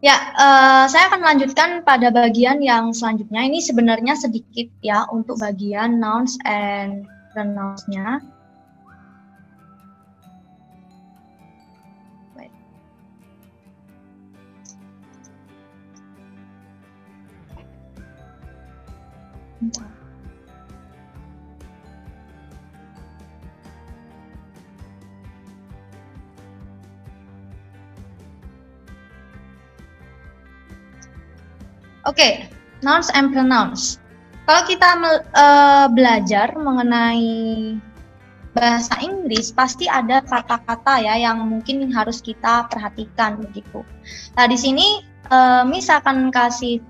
Ya, saya akan melanjutkan pada bagian yang selanjutnya. Ini sebenarnya sedikit ya untuk bagian nouns and pronouns-nya. Oke, nouns and pronouns. Kalau kita belajar mengenai bahasa Inggris, pasti ada kata-kata ya yang mungkin harus kita perhatikan begitu. Nah, di sini Miss akan kasih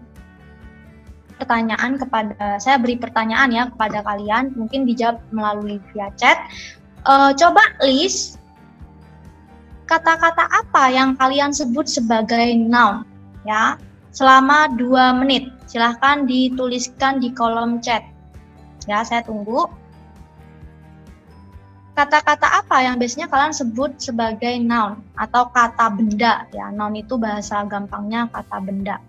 pertanyaan kepada, saya beri pertanyaan ya kepada kalian, mungkin dijawab melalui via chat. Coba list kata-kata apa yang kalian sebut sebagai noun ya. Selama 2 menit, silahkan dituliskan di kolom chat. Ya, saya tunggu. Kata-kata apa yang biasanya kalian sebut sebagai noun atau kata benda? Ya, noun itu bahasa gampangnya kata benda.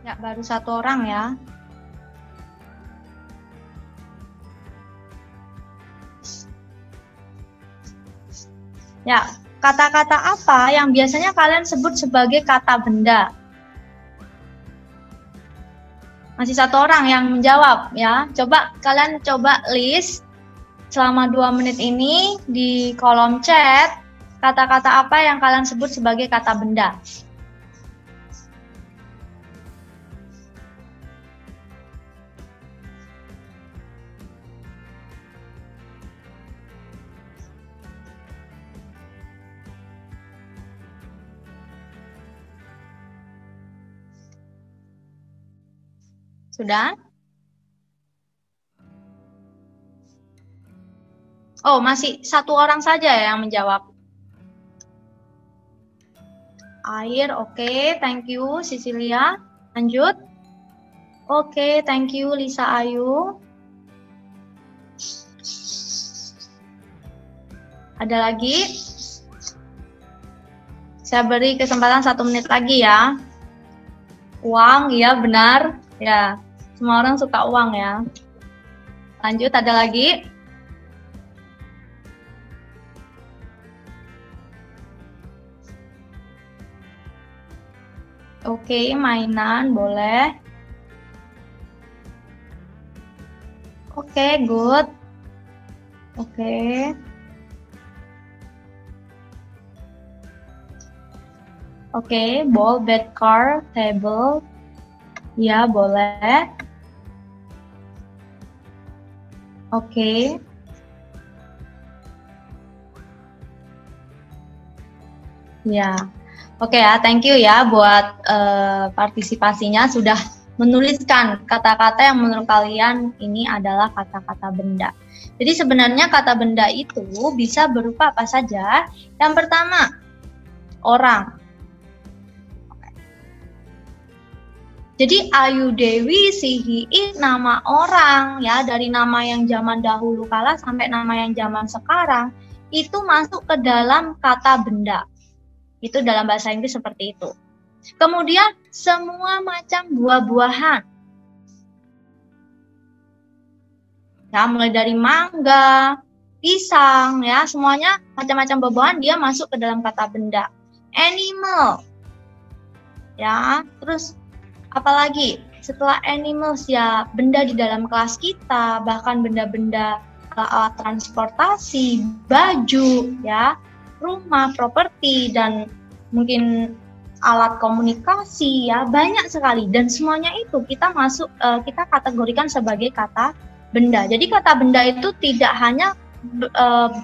Ya, baru 1 orang ya. Ya, kata-kata apa yang biasanya kalian sebut sebagai kata benda? Masih 1 orang yang menjawab ya. Coba kalian list selama 2 menit ini di kolom chat kata-kata apa yang kalian sebut sebagai kata benda. Sudah? Oh, masih 1 orang saja ya yang menjawab. Air, oke, thank you Cecilia. Lanjut. Oke, thank you Lisa Ayu. Ada lagi? Saya beri kesempatan 1 menit lagi ya. Uang, ya benar. Ya, semua orang suka uang ya. Lanjut, ada lagi? Oke, mainan boleh. Oke, good. Oke. Oke, ball, bat, car, table. Ya, boleh. Oke. Ya. Oke ya, thank you ya buat partisipasinya, sudah menuliskan kata-kata yang menurut kalian ini adalah kata-kata benda. Jadi sebenarnya kata benda itu bisa berupa apa saja. Yang pertama, orang. Jadi Ayu Dewi Sihi nama orang ya, dari nama yang zaman dahulu kala sampai nama yang zaman sekarang itu masuk ke dalam kata benda. Itu dalam bahasa Inggris seperti itu. Kemudian semua macam buah-buahan. Ya, mulai dari mangga, pisang ya, semuanya macam-macam buah-buahan dia masuk ke dalam kata benda. Animal. Ya, terus apalagi setelah animals ya, benda di dalam kelas kita, bahkan benda-benda alat transportasi, baju ya, rumah, properti, dan mungkin alat komunikasi, ya banyak sekali. Dan semuanya itu kita kita kategorikan sebagai kata benda. Jadi kata benda itu tidak hanya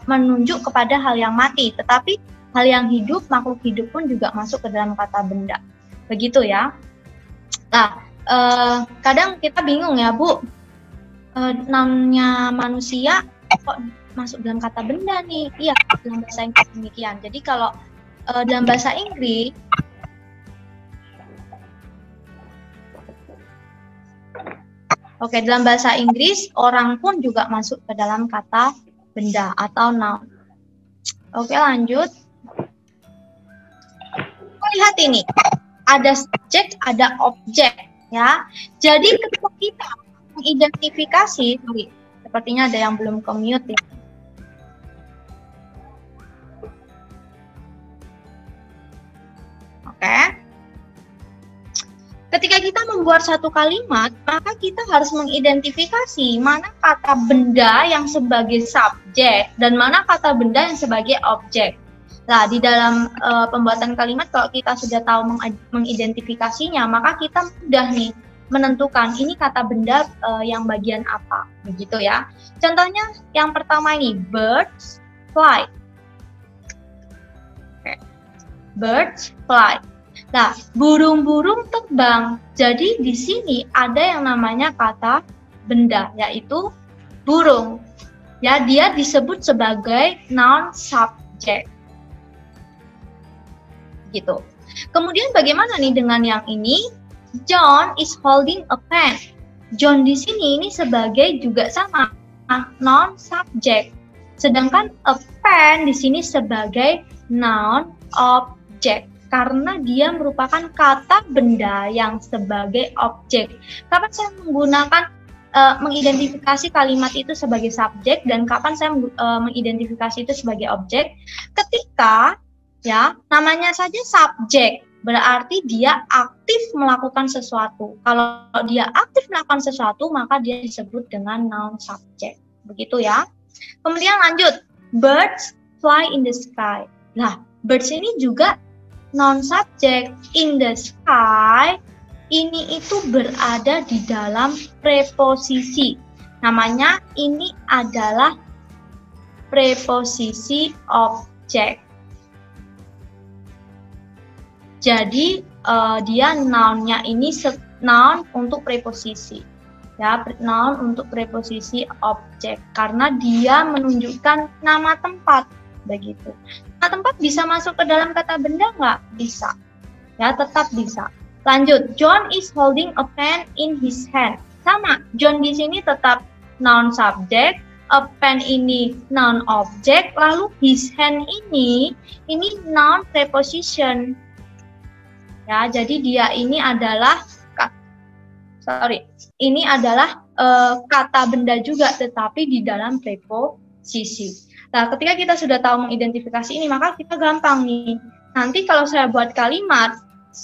menunjuk kepada hal yang mati, tetapi hal yang hidup, makhluk hidup pun juga masuk ke dalam kata benda. Begitu ya. Nah, kadang kita bingung ya, Bu, nounnya manusia kok masuk dalam kata benda nih? Iya, dalam bahasa Inggris demikian. Jadi kalau dalam bahasa Inggris, dalam bahasa Inggris orang pun juga masuk ke dalam kata benda atau noun. Oke, lanjut. Lihat ini, ada subjek, ada objek, ya. Jadi ketika kita mengidentifikasi, sepertinya ada yang belum ke-mute ya. Oke. Ketika kita membuat satu kalimat, maka kita harus mengidentifikasi mana kata benda yang sebagai subjek dan mana kata benda yang sebagai objek. Nah, di dalam pembuatan kalimat, kalau kita sudah tahu mengidentifikasinya, maka kita mudah nih menentukan ini kata benda yang bagian apa, begitu ya. Contohnya yang pertama ini, birds fly. Birds fly. Nah, burung-burung terbang. Jadi di sini ada yang namanya kata benda, yaitu burung. Ya, dia disebut sebagai noun subject. Gitu. Kemudian bagaimana nih dengan yang ini? John is holding a pen. John di sini ini sebagai juga sama noun subject. Sedangkan a pen di sini sebagai noun object karena dia merupakan kata benda yang sebagai objek. Kapan saya menggunakan mengidentifikasi kalimat itu sebagai subjek dan kapan saya mengidentifikasi itu sebagai objek? Ketika ya namanya saja subjek, berarti dia aktif melakukan sesuatu. Kalau dia aktif melakukan sesuatu, maka dia disebut dengan noun subject. Begitu ya. Kemudian lanjut, birds fly in the sky. Nah, birds ini juga noun subject. In the sky ini itu berada di dalam preposisi. Namanya ini adalah preposisi objek. Jadi dia nounnya ini noun untuk preposisi. Ya, noun untuk preposisi objek karena dia menunjukkan nama tempat, begitu. Nama tempat bisa masuk ke dalam kata benda nggak? Bisa. Ya, tetap bisa. Lanjut, John is holding a pen in his hand. Sama, John di sini tetap noun subject, a pen ini noun object, lalu his hand ini noun preposition. Ya, jadi dia ini adalah kata benda juga, tetapi di dalam preposisi. Nah, ketika kita sudah tahu mengidentifikasi ini, maka kita gampang nih. Nanti kalau saya buat kalimat,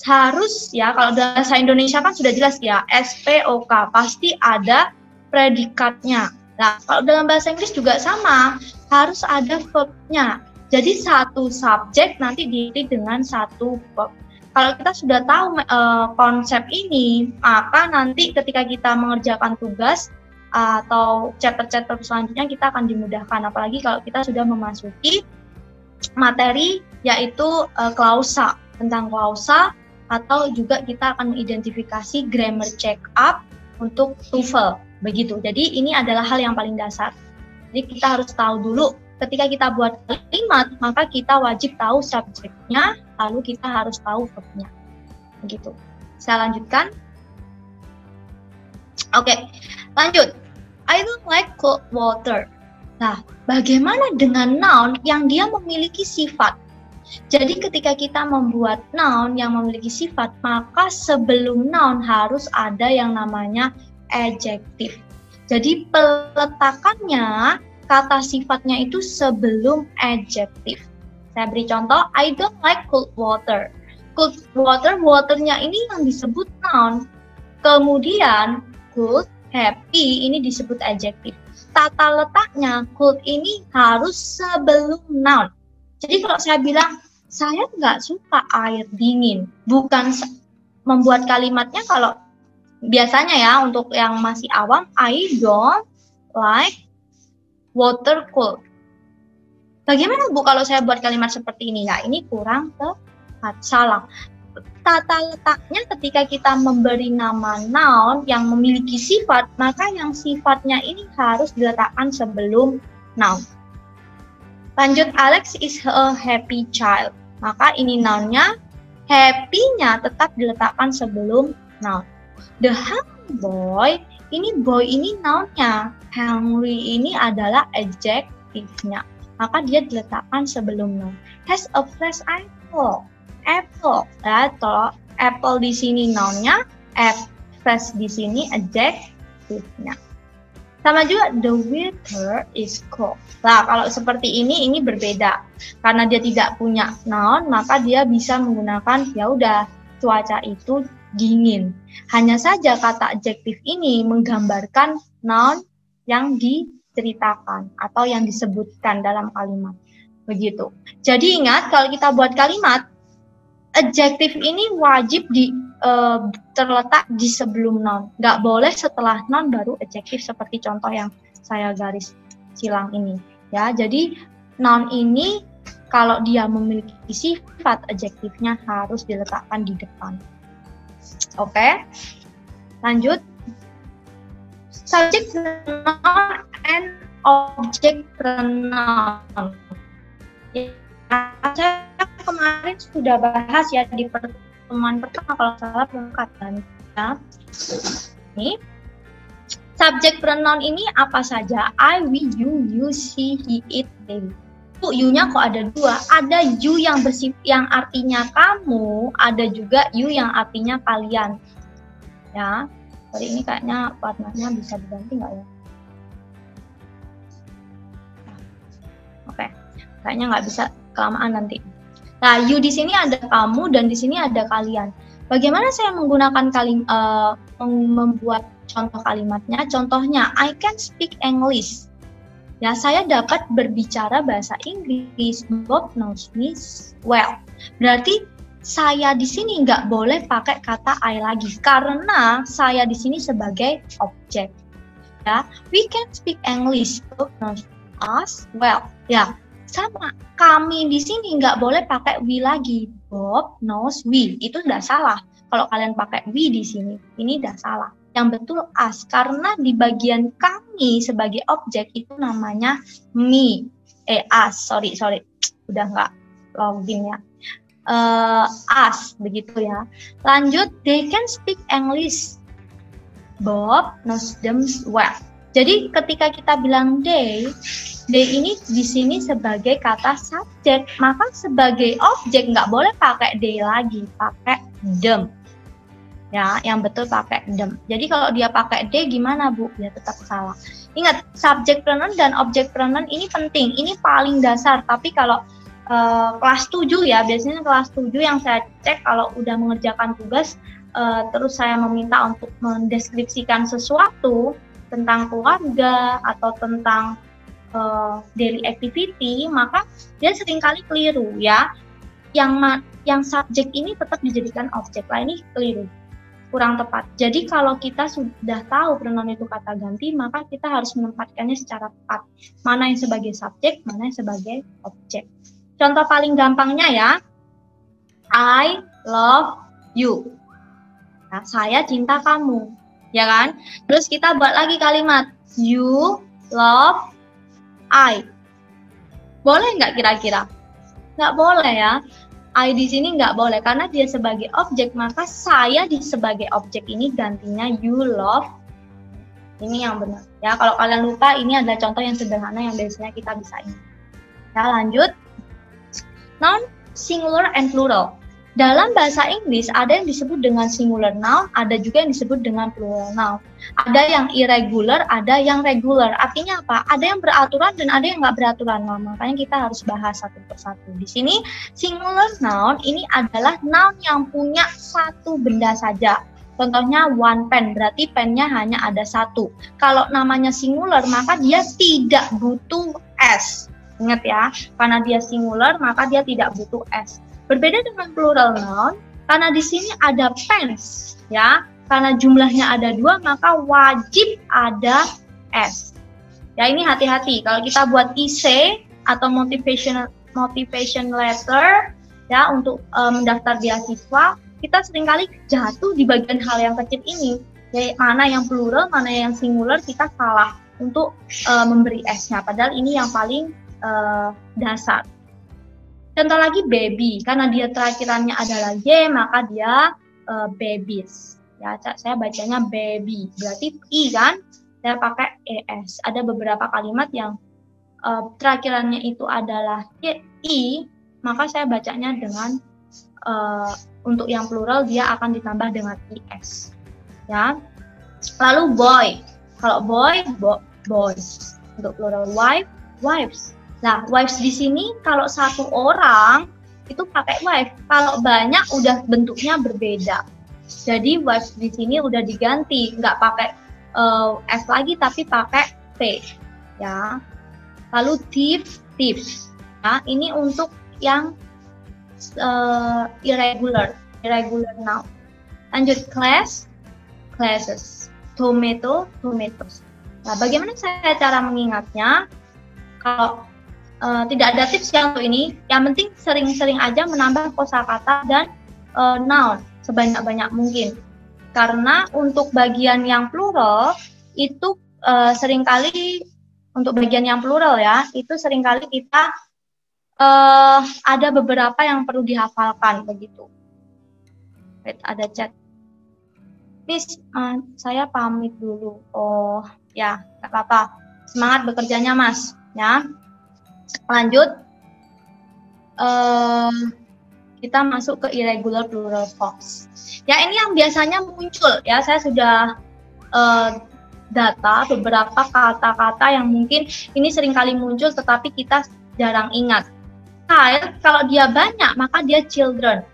harus ya, kalau dalam bahasa Indonesia kan sudah jelas ya, SPOK, pasti ada predikatnya. Nah, kalau dalam bahasa Inggris juga sama, harus ada verb-nya. Jadi satu subjek nanti diikuti dengan satu verb. Kalau kita sudah tahu konsep ini, maka nanti ketika kita mengerjakan tugas atau chapter-chapter selanjutnya kita akan dimudahkan. Apalagi kalau kita sudah memasuki materi yaitu klausa, tentang klausa, atau juga kita akan mengidentifikasi grammar check up untuk TOEFL, begitu. Jadi ini adalah hal yang paling dasar. Jadi kita harus tahu dulu ketika kita buat kalimat, maka kita wajib tahu subjeknya, lalu kita harus tahu verb-nya. Begitu. Saya lanjutkan. Oke, lanjut. I don't like cold water. Nah, bagaimana dengan noun yang dia memiliki sifat? Jadi ketika kita membuat noun yang memiliki sifat, maka sebelum noun harus ada yang namanya adjective. Jadi peletakannya, kata sifatnya itu sebelum adjective. Saya beri contoh, I don't like cold water. Cold water, waternya ini yang disebut noun. Kemudian cold, happy ini disebut adjective. Tata letaknya, cold ini harus sebelum noun. Jadi kalau saya bilang, saya nggak suka air dingin. Bukan membuat kalimatnya kalau biasanya ya untuk yang masih awam, I don't like water cold. Bagaimana Bu kalau saya buat kalimat seperti ini? Ya ini kurang tepat, salah. Tata letaknya ketika kita memberi nama noun yang memiliki sifat, maka yang sifatnya ini harus diletakkan sebelum noun. Lanjut, Alex is a happy child. Maka ini noun-nya, happy-nya tetap diletakkan sebelum noun. The hungry boy, ini boy ini noun-nya. Hungry ini adalah adjective-nya. Maka dia diletakkan sebelum noun. Has a fresh apple. Apple. Atau apple di sini noun-nya, fresh di sini adjective-nya. Sama juga the weather is cold. Nah, kalau seperti ini berbeda. Karena dia tidak punya noun, maka dia bisa menggunakan ya udah cuaca itu dingin. Hanya saja kata adjektif ini menggambarkan noun yang diceritakan atau yang disebutkan dalam kalimat. Begitu. Jadi ingat kalau kita buat kalimat, adjektif ini wajib terletak di sebelum noun. Nggak boleh setelah noun baru adjektif seperti contoh yang saya garis silang ini. Ya, jadi noun ini kalau dia memiliki sifat, adjektifnya harus diletakkan di depan. Oke, lanjut. Subject pronoun and object pronoun. Ya, saya kemarin sudah bahas ya di pertemuan pertama kalau salah perkataan ya. Ini subject pronoun ini apa saja? I, we, you, she, he, it, they. You-nya kok ada dua. Ada you yang yang artinya kamu, ada juga you yang artinya kalian. Ya, sorry ini kayaknya warnanya bisa diganti nggak ya? Oke, kayaknya nggak bisa, kelamaan nanti. Nah, you di sini ada kamu dan di sini ada kalian. Bagaimana saya menggunakan membuat contoh kalimatnya? Contohnya, I can speak English. Ya, saya dapat berbicara bahasa Inggris. Bob knows me well. Berarti saya di sini nggak boleh pakai kata I lagi karena saya di sini sebagai objek. Ya, we can speak English. Bob knows us well. Ya, sama kami di sini nggak boleh pakai we lagi. Bob knows we. Itu udah salah. Kalau kalian pakai we di sini, ini udah salah. Yang betul us, karena di bagian kami sebagai objek itu namanya me, us, sorry, udah nggak login ya, us, begitu ya. Lanjut, they can speak English, Bob knows them well. Jadi ketika kita bilang they ini di sini sebagai kata subjek, maka sebagai objek nggak boleh pakai they lagi, pakai them. Ya, yang betul pakai them. Jadi kalau dia pakai they gimana Bu? Ya tetap salah. Ingat, subject pronoun dan object pronoun ini penting. Ini paling dasar. Tapi kalau kelas 7 ya, biasanya kelas 7 yang saya cek kalau udah mengerjakan tugas, terus saya meminta untuk mendeskripsikan sesuatu tentang keluarga atau tentang daily activity, maka dia seringkali keliru ya. Yang subjek ini tetap dijadikan objek. Lah ini keliru. Kurang tepat. Jadi kalau kita sudah tahu pronoun itu kata ganti, maka kita harus menempatkannya secara tepat. Mana yang sebagai subjek, mana yang sebagai objek. Contoh paling gampangnya ya, I love you. Nah, saya cinta kamu, ya kan? Terus kita buat lagi kalimat, you love I. Boleh nggak kira-kira? Nggak boleh ya. I di sini nggak boleh karena dia sebagai objek, maka saya sebagai objek ini gantinya you love. Ini yang benar. Ya, kalau kalian lupa ini adalah contoh yang sederhana yang biasanya kita bisa ingat. Ya, lanjut. Noun, singular and plural. Dalam bahasa Inggris ada yang disebut dengan singular noun, ada juga yang disebut dengan plural noun. Ada yang irregular, ada yang regular. Artinya apa? Ada yang beraturan dan ada yang nggak beraturan. Nah, makanya kita harus bahas satu persatu. Di sini singular noun ini adalah noun yang punya satu benda saja. Contohnya one pen, berarti pennya hanya ada satu. Kalau namanya singular, maka dia tidak butuh s. Ingat ya, karena dia singular, maka dia tidak butuh s. Berbeda dengan plural noun, karena di sini ada pens, ya. Karena jumlahnya ada 2, maka wajib ada S. Ya, ini hati-hati. Kalau kita buat IC atau motivation letter, ya, untuk mendaftar beasiswa, kita seringkali jatuh di bagian hal yang kecil ini. Ya, mana yang plural, mana yang singular, kita salah untuk memberi S-nya. Padahal ini yang paling dasar. Contoh lagi baby, karena dia terakhirannya adalah Y, maka dia babies. Ya, saya bacanya baby, berarti I kan, saya pakai ES. Ada beberapa kalimat yang terakhirannya itu adalah I, maka saya bacanya dengan untuk yang plural dia akan ditambah dengan IS. Ya. Lalu boy, kalau boy, boys. Untuk plural wife, wives. Nah, wives di sini kalau satu orang itu pakai wife. Kalau banyak udah bentuknya berbeda. Jadi wives di sini udah diganti, nggak pakai S lagi tapi pakai T. Ya. Lalu thief, thieves. Nah, ini untuk yang irregular noun. Lanjut class, classes. Tomato, tomatoes. Nah, bagaimana saya cara mengingatnya? Kalau tidak ada tips yang untuk ini, yang penting sering-sering aja menambah kosakata dan noun sebanyak-banyak mungkin. Karena untuk bagian yang plural itu seringkali untuk bagian yang plural ya, itu seringkali kita ada beberapa yang perlu dihafalkan begitu. Wait, ada chat. Miss, saya pamit dulu. Oh ya, nggak apa-apa. Semangat bekerjanya Mas. Ya, lanjut. Kita masuk ke irregular plural forms. Ya, ini yang biasanya muncul ya. Saya sudah data beberapa kata-kata yang mungkin ini seringkali muncul tetapi kita jarang ingat. Child, kalau dia banyak maka dia children.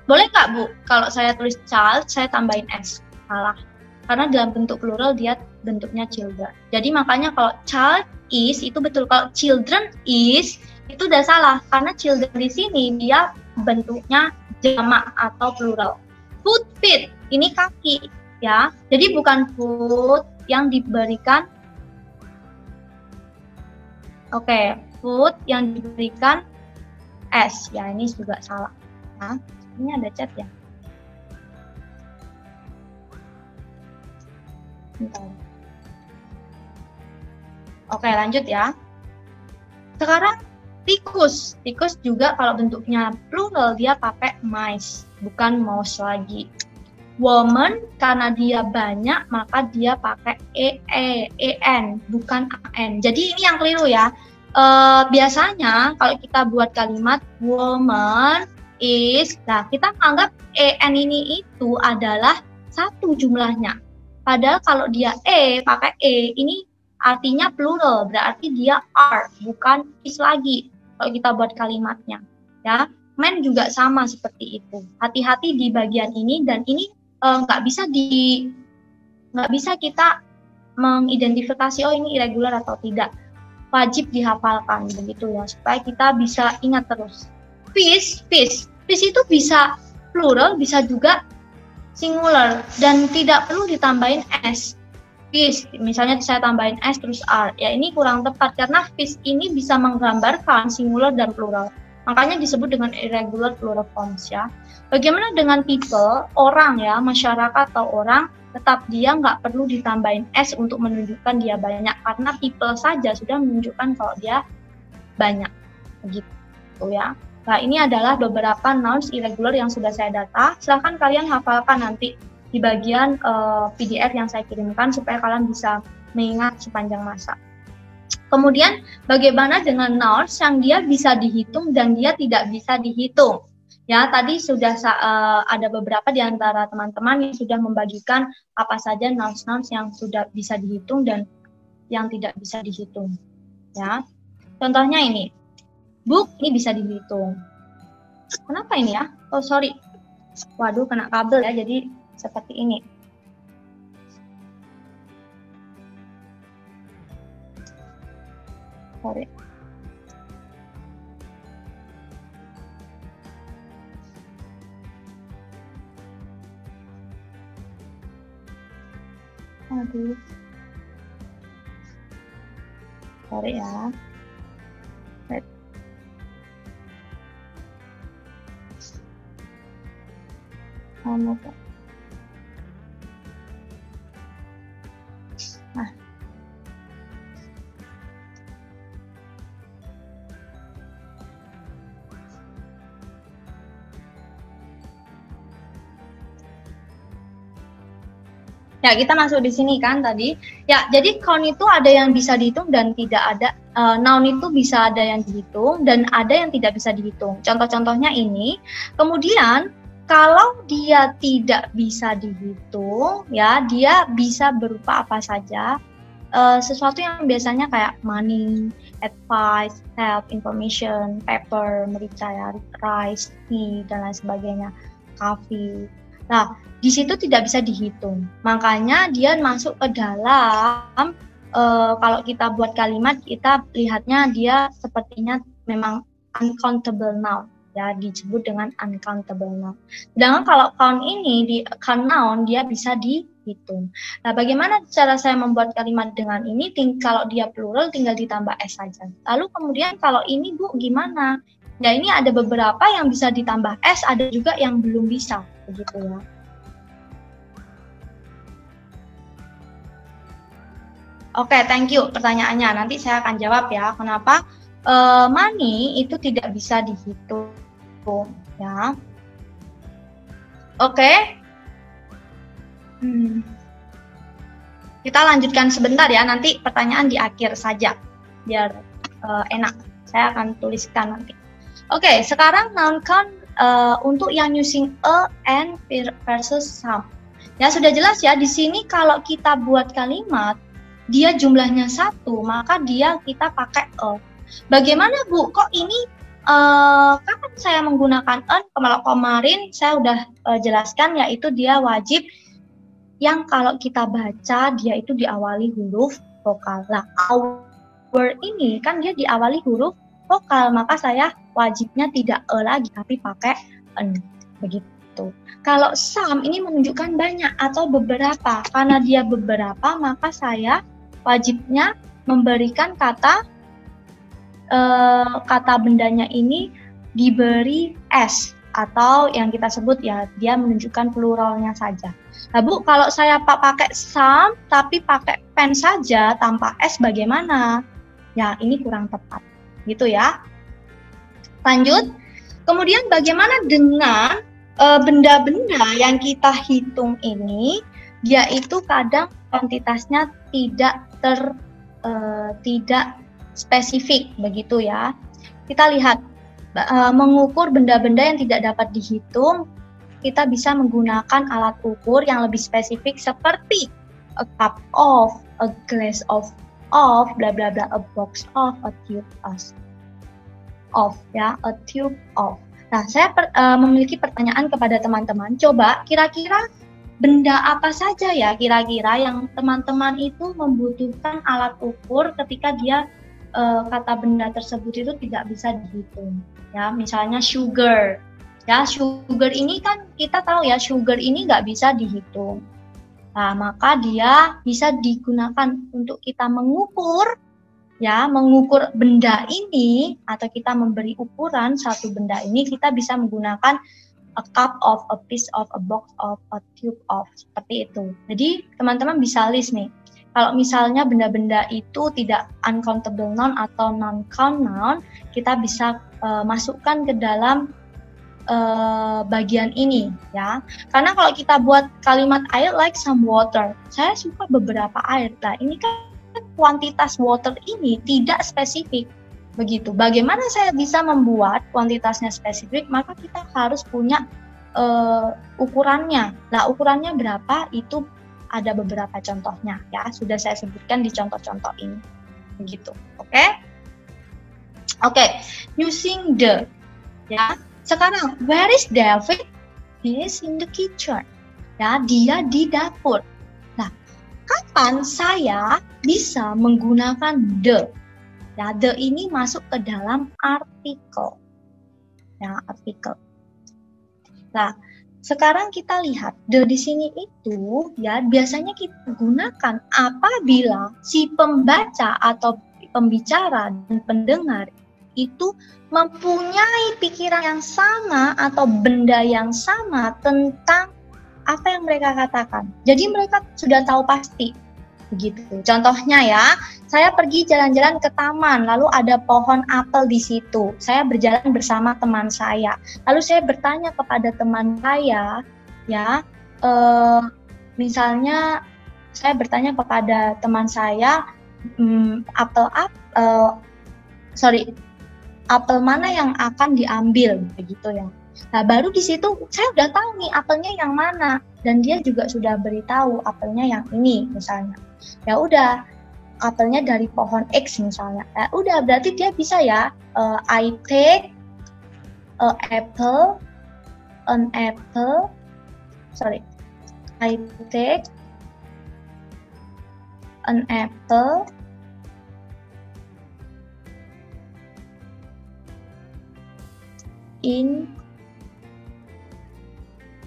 Boleh nggak Bu, kalau saya tulis child, saya tambahin S? Salah. Karena dalam bentuk plural dia bentuknya children. Jadi makanya kalau child is itu betul. Kalau children is itu udah salah. Karena children di sini dia bentuknya jamak atau plural. Foot, feet, ini kaki ya. Jadi bukan food yang diberikan. Oke, food yang diberikan S. Ya, ini juga salah. Nah, ini ada chat ya. Bentar. Oke, lanjut ya. Sekarang tikus. Tikus juga kalau bentuknya plural dia pakai mice, bukan mouse lagi. Woman karena dia banyak maka dia pakai en, bukan an. Jadi ini yang keliru ya. Biasanya kalau kita buat kalimat woman is, nah kita anggap en ini itu adalah satu jumlahnya. Padahal kalau dia pakai ini artinya plural, berarti dia are, bukan is lagi kalau kita buat kalimatnya. Ya, men juga sama seperti itu. Hati-hati di bagian ini, dan ini nggak bisa kita mengidentifikasi oh ini irregular atau tidak. Wajib dihafalkan begitu ya, supaya kita bisa ingat terus. Fish itu bisa plural, bisa juga singular, dan tidak perlu ditambahin S. Fish, misalnya saya tambahin S terus R, ya ini kurang tepat karena fish ini bisa menggambarkan singular dan plural. Makanya disebut dengan irregular plural forms ya. Bagaimana dengan people, orang ya, masyarakat atau orang, tetap dia nggak perlu ditambahin S untuk menunjukkan dia banyak, karena people saja sudah menunjukkan kalau dia banyak. Begitu ya. Nah, ini adalah beberapa nouns irregular yang sudah saya data. Silahkan kalian hafalkan nanti di bagian PDF yang saya kirimkan supaya kalian bisa mengingat sepanjang masa. Kemudian bagaimana dengan nouns yang dia bisa dihitung dan dia tidak bisa dihitung? Ya, tadi sudah ada beberapa di antara teman-teman yang sudah membagikan apa saja nouns-nouns yang sudah bisa dihitung dan yang tidak bisa dihitung. Ya, contohnya ini. Book ini bisa dihitung. Kenapa ini ya? Oh sorry. Waduh, kena kabel ya, jadi seperti ini. Sorry. Aduh. Sorry ya. Wait. Nah. Ya, kita masuk di sini kan tadi. Ya, jadi count itu ada yang bisa dihitung dan tidak ada. Noun itu bisa ada yang dihitung dan ada yang tidak bisa dihitung. Contoh-contohnya ini. Kemudian kalau dia tidak bisa dihitung, ya dia bisa berupa apa saja. Sesuatu yang biasanya kayak money, advice, help, information, paper, merica, ya, rice, tea, dan lain sebagainya, coffee. Nah, di situ tidak bisa dihitung. Makanya dia masuk ke dalam, kalau kita buat kalimat, kita lihatnya dia sepertinya memang uncountable noun. Ya, disebut dengan uncountable noun. Sedangkan kalau count ini, di count noun, dia bisa dihitung. Nah, bagaimana cara saya membuat kalimat dengan ini? Kalau dia plural, tinggal ditambah S saja. Lalu kemudian kalau ini, Bu, gimana? Ya, ini ada beberapa yang bisa ditambah S, ada juga yang belum bisa. Begitu ya. Oke, thank you pertanyaannya. Nanti saya akan jawab ya. Kenapa money itu tidak bisa dihitung ya? Oke. Kita lanjutkan sebentar ya. Nanti pertanyaan di akhir saja, biar enak. Saya akan tuliskan nanti. Oke, sekarang noun count untuk yang using a, and, versus some. Ya sudah jelas ya. Di sini kalau kita buat kalimat dia jumlahnya 1, maka kita pakai a. Bagaimana, Bu? Kok ini kapan saya menggunakan a? Kalau kemarin saya udah jelaskan, yaitu dia wajib yang kalau kita baca dia itu diawali huruf vokal. Nah, our ini kan dia diawali huruf vokal, maka saya wajibnya tidak a lagi, tapi pakai an. Begitu. Kalau some ini menunjukkan banyak atau beberapa. Karena dia beberapa, maka saya wajibnya memberikan kata bendanya ini diberi S, atau yang kita sebut ya dia menunjukkan pluralnya saja. Nah, Bu, kalau saya pakai some tapi pakai pen saja tanpa S bagaimana? Ya, ini kurang tepat. Gitu ya. Lanjut. Kemudian bagaimana dengan benda-benda yang kita hitung ini? Dia itu kadang kuantitasnya tidak spesifik, begitu ya. Kita lihat mengukur benda-benda yang tidak dapat dihitung, kita bisa menggunakan alat ukur yang lebih spesifik seperti a cup of, a glass of, bla bla bla, a box of, a tube of, ya, a tube of. Nah, saya memiliki pertanyaan kepada teman-teman. Coba kira-kira benda apa saja ya kira-kira yang teman-teman itu membutuhkan alat ukur ketika dia kata benda tersebut itu tidak bisa dihitung. Ya, misalnya sugar. Ya, sugar ini kan kita tahu ya, sugar ini nggak bisa dihitung. Nah, maka dia bisa digunakan untuk kita mengukur, ya, mengukur benda ini, atau kita memberi ukuran satu benda ini, kita bisa menggunakan a cup of, a piece of, a box of, a tube of, seperti itu. Jadi teman-teman bisa list nih, kalau misalnya benda-benda itu tidak uncountable noun atau non-count noun, kita bisa masukkan ke dalam bagian ini ya. Karena kalau kita buat kalimat I like some water, saya suka beberapa air. Nah, ini kan kuantitas water ini tidak spesifik. Begitu. Bagaimana saya bisa membuat kuantitasnya spesifik? Maka kita harus punya ukurannya. Nah, ukurannya berapa? Itu ada beberapa contohnya ya. Sudah saya sebutkan di contoh-contoh ini. Begitu. Oke? Oke. Using the, ya. Sekarang, where is David? He is in the kitchen. Ya, dia di dapur. Nah, kapan saya bisa menggunakan the? Ya, the ini masuk ke dalam artikel. Ya, artikel. Nah, Sekarang kita lihat the di sini itu ya biasanya kita gunakan apabila si pembaca atau pembicara dan pendengar itu mempunyai pikiran yang sama atau benda yang sama tentang apa yang mereka katakan. Jadi mereka sudah tahu pasti. Begitu. Contohnya ya, saya pergi jalan-jalan ke taman, lalu ada pohon apel di situ. Saya berjalan bersama teman saya. Lalu saya bertanya kepada teman saya, ya, misalnya saya bertanya kepada teman saya, apel mana yang akan diambil, begitu ya. Nah, baru di situ saya udah tahu nih apelnya yang mana, dan dia juga sudah beritahu apelnya yang ini, misalnya. Ya udah, apelnya dari pohon X misalnya. Ya udah, berarti dia bisa ya, I take an apple, I take an apple in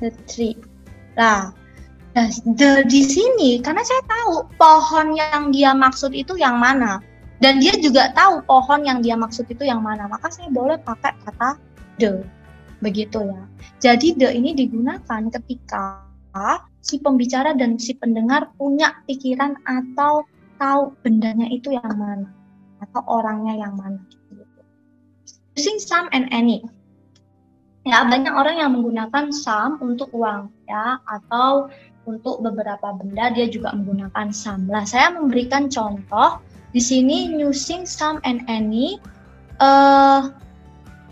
the tree. Nah, di sini karena saya tahu pohon yang dia maksud itu yang mana, dan dia juga tahu pohon yang dia maksud itu yang mana, maka saya boleh pakai kata the, begitu ya. Jadi the ini digunakan ketika si pembicara dan si pendengar punya pikiran atau tahu bendanya itu yang mana atau orangnya yang mana. Using some and any. Ya, banyak orang yang menggunakan some untuk uang ya, atau untuk beberapa benda dia juga menggunakan some. Lah, saya memberikan contoh di sini using some and any.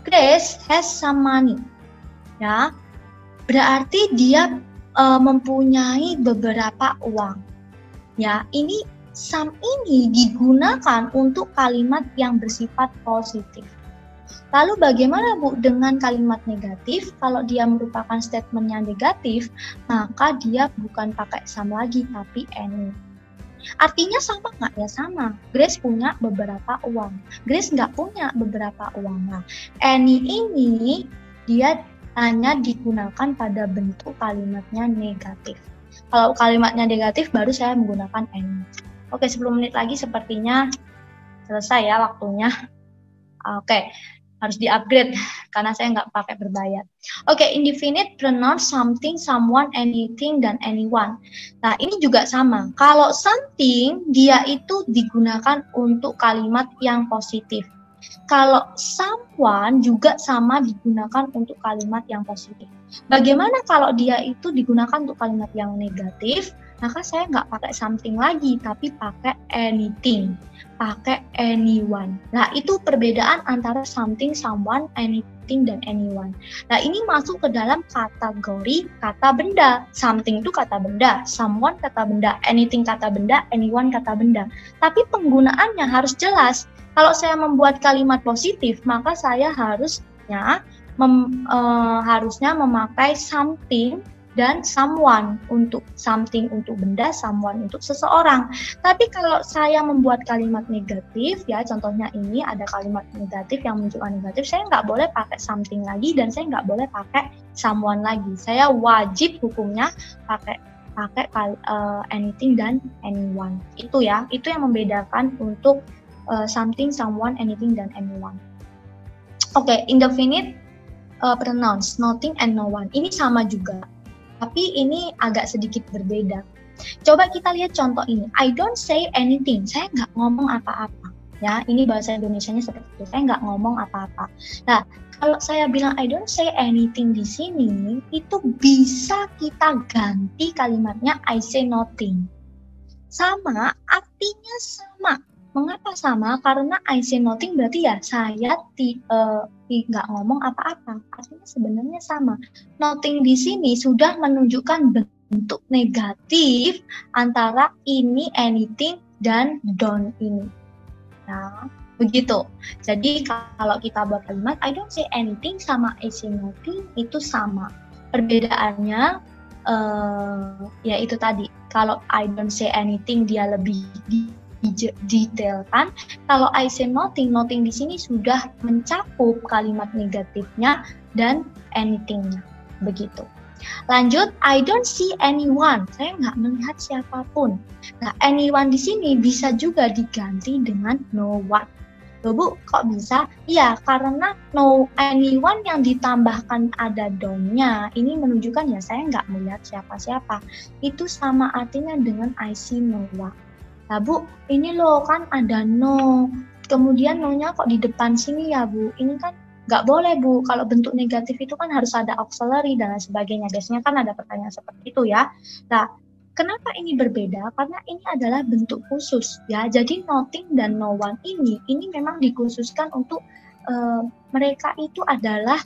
Grace has some money. Ya, berarti dia mempunyai beberapa uang. Ya, ini some ini digunakan untuk kalimat yang bersifat positif. Lalu bagaimana Bu dengan kalimat negatif? Kalau dia merupakan statementnya negatif, maka dia bukan pakai some lagi, tapi any. Artinya sama nggak ya? Sama. Grace punya beberapa uang. Grace nggak punya beberapa uang. Nah, any ini dia hanya digunakan pada bentuk kalimatnya negatif. Kalau kalimatnya negatif, baru saya menggunakan any. Oke, 10 menit lagi sepertinya selesai ya waktunya. Oke. Harus di-upgrade karena saya nggak pakai berbayar. Oke, indefinite pronoun something, someone, anything, dan anyone. Nah, ini juga sama. Kalau something, dia itu digunakan untuk kalimat yang positif. Kalau someone juga sama digunakan untuk kalimat yang positif. Bagaimana kalau dia itu digunakan untuk kalimat yang negatif? Maka saya nggak pakai something lagi, tapi pakai anything, pakai anyone. Nah, itu perbedaan antara something, someone, anything, dan anyone. Nah, ini masuk ke dalam kategori kata benda. Something itu kata benda, someone kata benda, anything kata benda, anyone kata benda. Tapi penggunaannya harus jelas. Kalau saya membuat kalimat positif, maka saya harusnya memakai something dan someone untuk something untuk benda, someone untuk seseorang. Tapi kalau saya membuat kalimat negatif, ya contohnya ini ada kalimat negatif yang menunjukkan negatif, saya nggak boleh pakai something lagi dan saya nggak boleh pakai someone lagi. Saya wajib hukumnya pakai anything dan anyone. Itu ya, itu yang membedakan untuk something, someone, anything, dan anyone. Oke, indefinite pronouns, nothing and no one. Ini sama juga. Tapi ini agak sedikit berbeda. Coba kita lihat contoh ini. I don't say anything. Saya nggak ngomong apa-apa. Ya, ini bahasa Indonesianya seperti itu. Saya nggak ngomong apa-apa. Nah, kalau saya bilang I don't say anything di sini, itu bisa kita ganti kalimatnya I say nothing. Sama, artinya sama. Mengapa sama? Karena I say nothing berarti ya saya nggak ngomong apa-apa. Artinya sebenarnya sama. Nothing di sini sudah menunjukkan bentuk negatif antara ini, anything, dan don't ini. Nah, begitu. Jadi kalau kita buat kalimat I don't say anything sama I say nothing itu sama. Perbedaannya ya itu tadi. Kalau I don't say anything dia lebih detailkan. Kalau I say nothing, nothing di sini sudah mencakup kalimat negatifnya dan anything-nya. Begitu. Lanjut, I don't see anyone. Saya nggak melihat siapapun. Nah, anyone di sini bisa juga diganti dengan no one. Loh Bu, kok bisa? Iya, karena no anyone yang ditambahkan ada don't-nya, ini menunjukkan ya saya nggak melihat siapa-siapa. Itu sama artinya dengan I see no one. Nah Bu, ini loh kan ada no, kemudian no-nya kok di depan sini ya Bu? Ini kan nggak boleh Bu, kalau bentuk negatif itu kan harus ada auxiliary dan lain sebagainya. Biasanya kan ada pertanyaan seperti itu ya. Nah, kenapa ini berbeda? Karena ini adalah bentuk khusus ya. Jadi nothing dan no one ini memang dikhususkan untuk mereka itu adalah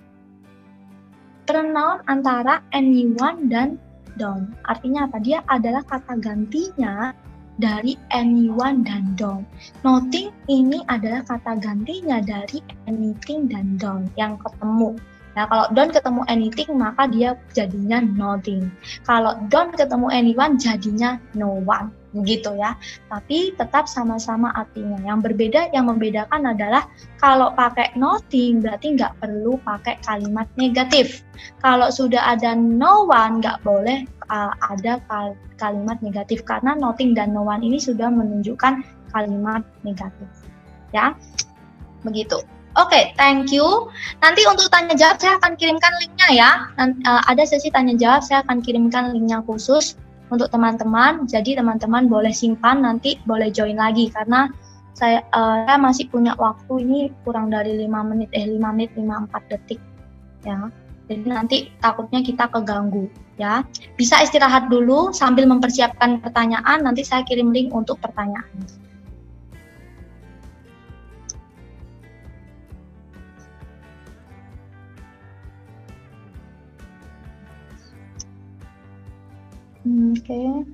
pronoun antara anyone dan don't. Artinya apa? Dia adalah kata gantinya dari anyone dan don't. Nothing ini adalah kata gantinya dari anything dan don't yang ketemu. Nah, kalau don't ketemu anything, maka dia jadinya nothing. Kalau don't ketemu anyone, jadinya no one. Begitu ya. Tapi tetap sama-sama artinya. Yang berbeda, yang membedakan adalah kalau pakai nothing, berarti nggak perlu pakai kalimat negatif. Kalau sudah ada no one, nggak boleh ada kalimat negatif. Karena nothing dan no one ini sudah menunjukkan kalimat negatif. Ya, begitu. Oke, thank you. Nanti untuk tanya jawab saya akan kirimkan linknya ya. Ada sesi tanya jawab, saya akan kirimkan linknya khusus untuk teman-teman. Jadi teman-teman boleh simpan, nanti boleh join lagi karena saya masih punya waktu ini kurang dari 5 menit 54 detik ya. Jadi nanti takutnya kita keganggu ya. Bisa istirahat dulu sambil mempersiapkan pertanyaan, nanti saya kirim link untuk pertanyaan. Oke.